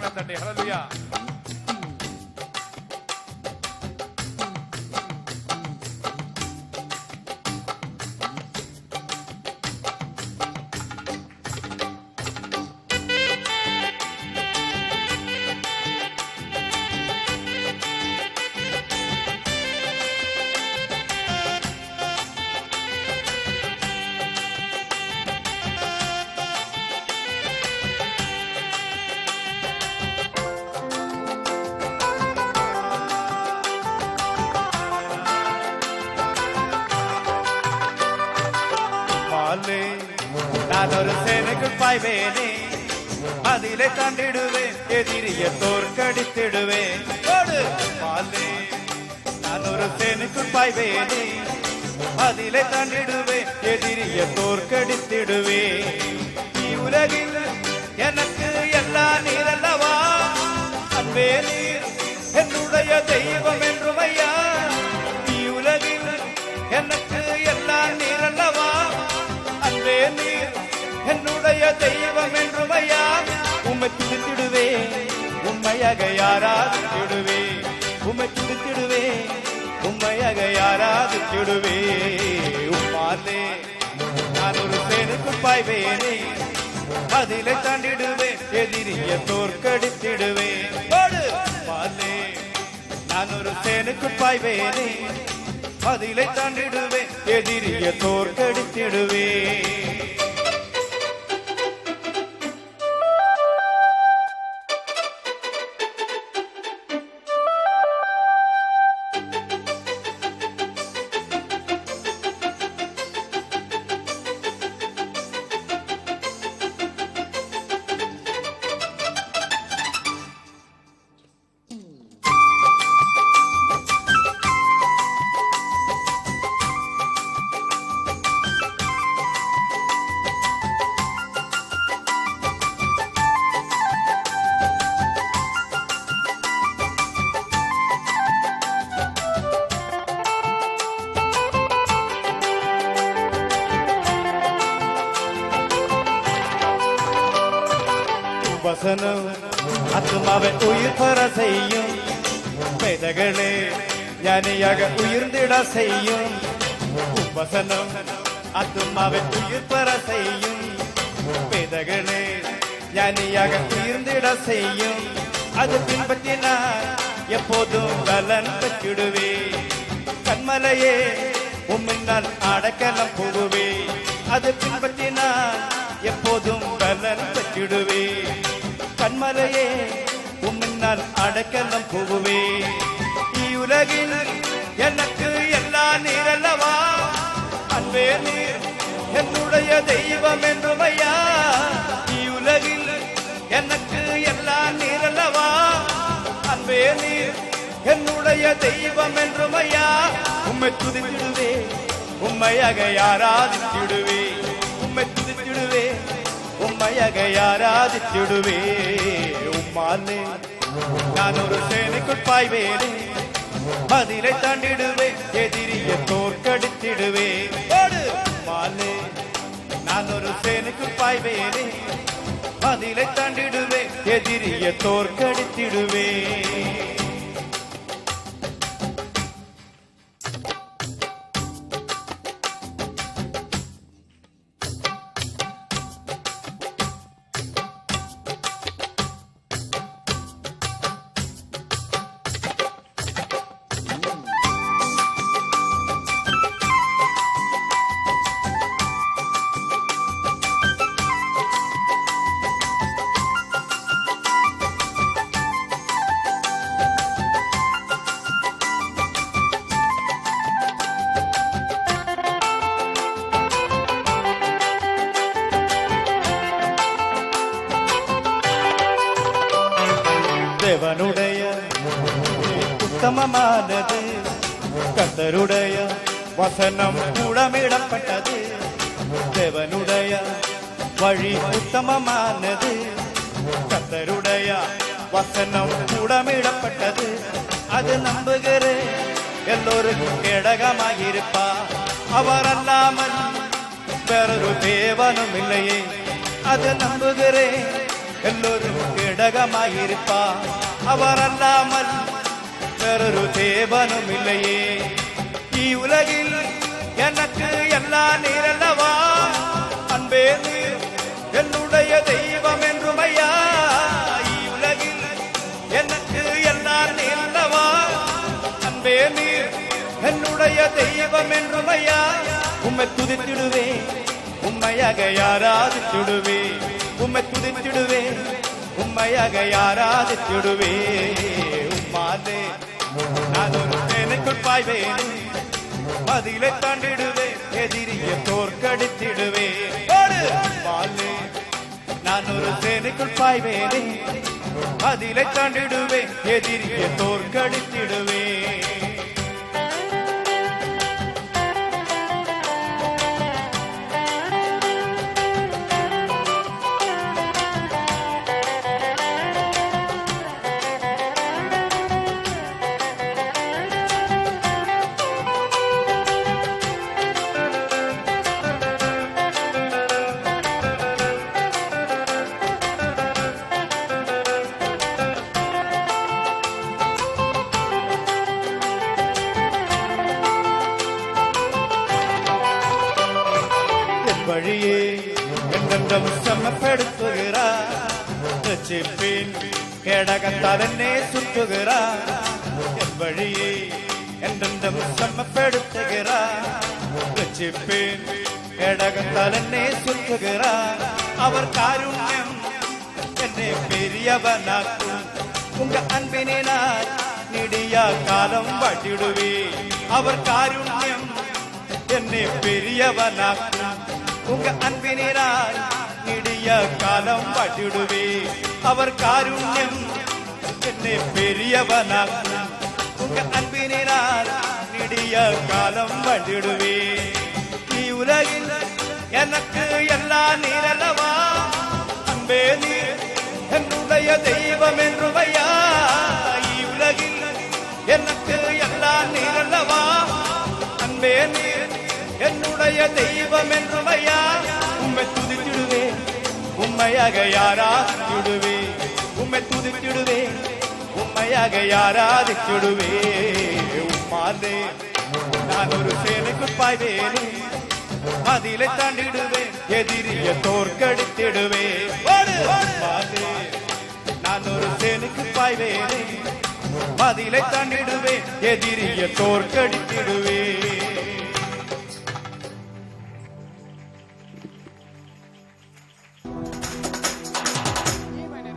கரங்களை தட்டி ஹல்லேலூயா. நான் ஒரு சேனைக்குள் பாய்வேனே, அதிலே தாண்டிடுவேன், எதிரிய தோற்கடித்திடுவேன். நான் ஒரு சேனைக்குள் பாய்வேனே, அதிலே தாண்டிடுவேன், எதிரிய தோற்கடித்திடுவேன். உலகில் எனக்கு எல்லா நீரல்லவா, அன்பே நீர் என்னுடைய தெய்வம் என்றும் ஐயா. உலகில் எனக்கு எல்லா நீரல்லவா, அன்பே நீர் என்னுடைய தெய்வம் என்றும் ஐயா. உம்மை துதித்திடுவே, உண்மையாக யாராதித்திடுவே, உம்மை துதித்திடுவே, உண்மையாக யாராதித்திடுவே. உம்மாலே நான் ஒரு சேனைக்குள் பாய்வேனே, அதிலே தாண்டிடுவேன், எதிரிய தோற்கடித்திடுவேன். உம்மாலே நான் ஒரு சேனைக்குள் பாய்வேனே, அதிலே தாண்டிடுவேன், எதிரிய தோற்கடித்திடுவேன். வசனம் ஆத்மாவை உயிர் பெற செய்யும், வேதங்களே ஞானியாக உயிர்ந்திட செய்யும். வசனம் ஆத்மாவை உயிர் பெற செய்யும், வேதங்களே ஞானியாக உயிர்ந்திட செய்யும். அது பின்பற்றினார் எப்போதும் பலன் பெற்றிடுவே. கண்மலையே உம்மினால் அடக்கலம் புகுவே. அது பின்பற்றினார் எப்போதும் பலன் பெற்றிடுவே. கண்மலையே உம்மினால் அடக்கலம் புகுவே. உலகில் எனக்கு எல்லா நீரல்லவா, அன்பே நீர் என்னுடைய தெய்வம் என்றும் ஐயா. உலகில் எனக்கு எல்லா நீரல்லவா, அன்பே நீர் என்னுடைய தெய்வம் என்றும் ஐயா. உம்மை துதித்திடுவே, உம்மையாக யாராதித்திடுவே, உம்மை துதித்திடுவே, உம்மையாக யாராதித்திடுவே. உம்மாலே நான் ஒரு சேனைக்குள் பாய்வேனே, அதிலே தாண்டிடுவேன், எதிரிய தோற்கடித்திடுவேன். உம்மாலே நான் ஒரு சேனைக்குள் பாய்வேனே, அதிலே தாண்டிடுவேன், எதிரிய தோற்கடித்திடுவேன். தேவனுடைய உத்தமமானது, கர்த்தருடைய வசனம் கூடமிடப்பட்டது. தேவனுடைய வழி உத்தமமானது, கர்த்தருடைய வசனம் கூடமிடப்பட்டது. அது நம்புகிறேன் எல்லோருக்கும் கேடகமாயிருப்பா. அவர் அல்லாமல் வேறொரு தேவனும் இல்லையே. அது நம்புகிறேன் எல்லோரும் கேடகமாயிருப்பார். அவர் அல்லாமல் வேறொரு தேவனும் இல்லையே. உலகில் எனக்கு எல்லா நீரல்லவா, அன்பே நீர் என்னுடைய தெய்வம் என்றும் ஐயா. உலகில் எனக்கு எல்லா நீரல்லவா, அன்பே நீர் என்னுடைய தெய்வம் என்றும் ஐயா. உம்மை துதித்திடுவே, உம்மையாக யாராதித்திடுவே. உம்மை துதித்திடுவே, உம்மையாக யாராதித்திடுவே. உம்மாலே நான் ஒரு தேனுக்குள் பாய்வேன், மதிலை தாண்டிடுவே, எதிரியை தோற்கடித்திடுவே. உம்மாலே நான் ஒரு தேனுக்குள் பாய்வேனே, மதிலை தாண்டிடுவே, எதிரியை தோற்கடித்திடுவே. வழியே என்றென்றும் செம்மப்படுத்துகிறார். ரட்சிப்பின் கேடகத்தால் என்னை சுற்றுகிறார். என் வழியே என்றென்றும் செம்மப்படுத்துகிறார். ரட்சிப்பின் கேடகத்தால் என்னை சுற்றுகிறார். அவர் காருண்யம் என்னை பெரியவனாக்கும். உங்க அன்பினால் நெடியா காலம் வாட்டிடுவே. அவர் காருண்யம் என்னை பெரியவனாக்கும். உங்க அன்பினால் நெடிய காலம் வாட்டிடுவே. அவர் காருண்யம் என்னை பெரியவனாக்கும். உங்க அன்பினால் நெடிய காலம் வாட்டிடுவே. உலகில் எனக்கு எல்லா நீரல்லவா, அன்பே நீர் என்னுடைய தெய்வம் என்றும் ஐயா. உலகில் எனக்கு எல்லா நீரல்லவா, அன்பே நீர் என்னுடைய தெய்வம் என்றும் ஐயா. உம்மை துதித்திடுவே, உம்மையாக யாராதித்திடுவே. உம்மை துதித்திடுவே, உம்மையாக யாராதித்திடுவே. உம்மாலே நான் ஒரு சேனைக்குள் பாய்வேனே, மதிலை தாண்டிடுவே, எதிரியை தோற்கடித்திடுவே. உம்மாலே நான் ஒரு சேனைக்குள் பாய்வேனே, மதிலை தாண்டிடுவே, எதிரியை தோற்கடித்திடுவே. E minor,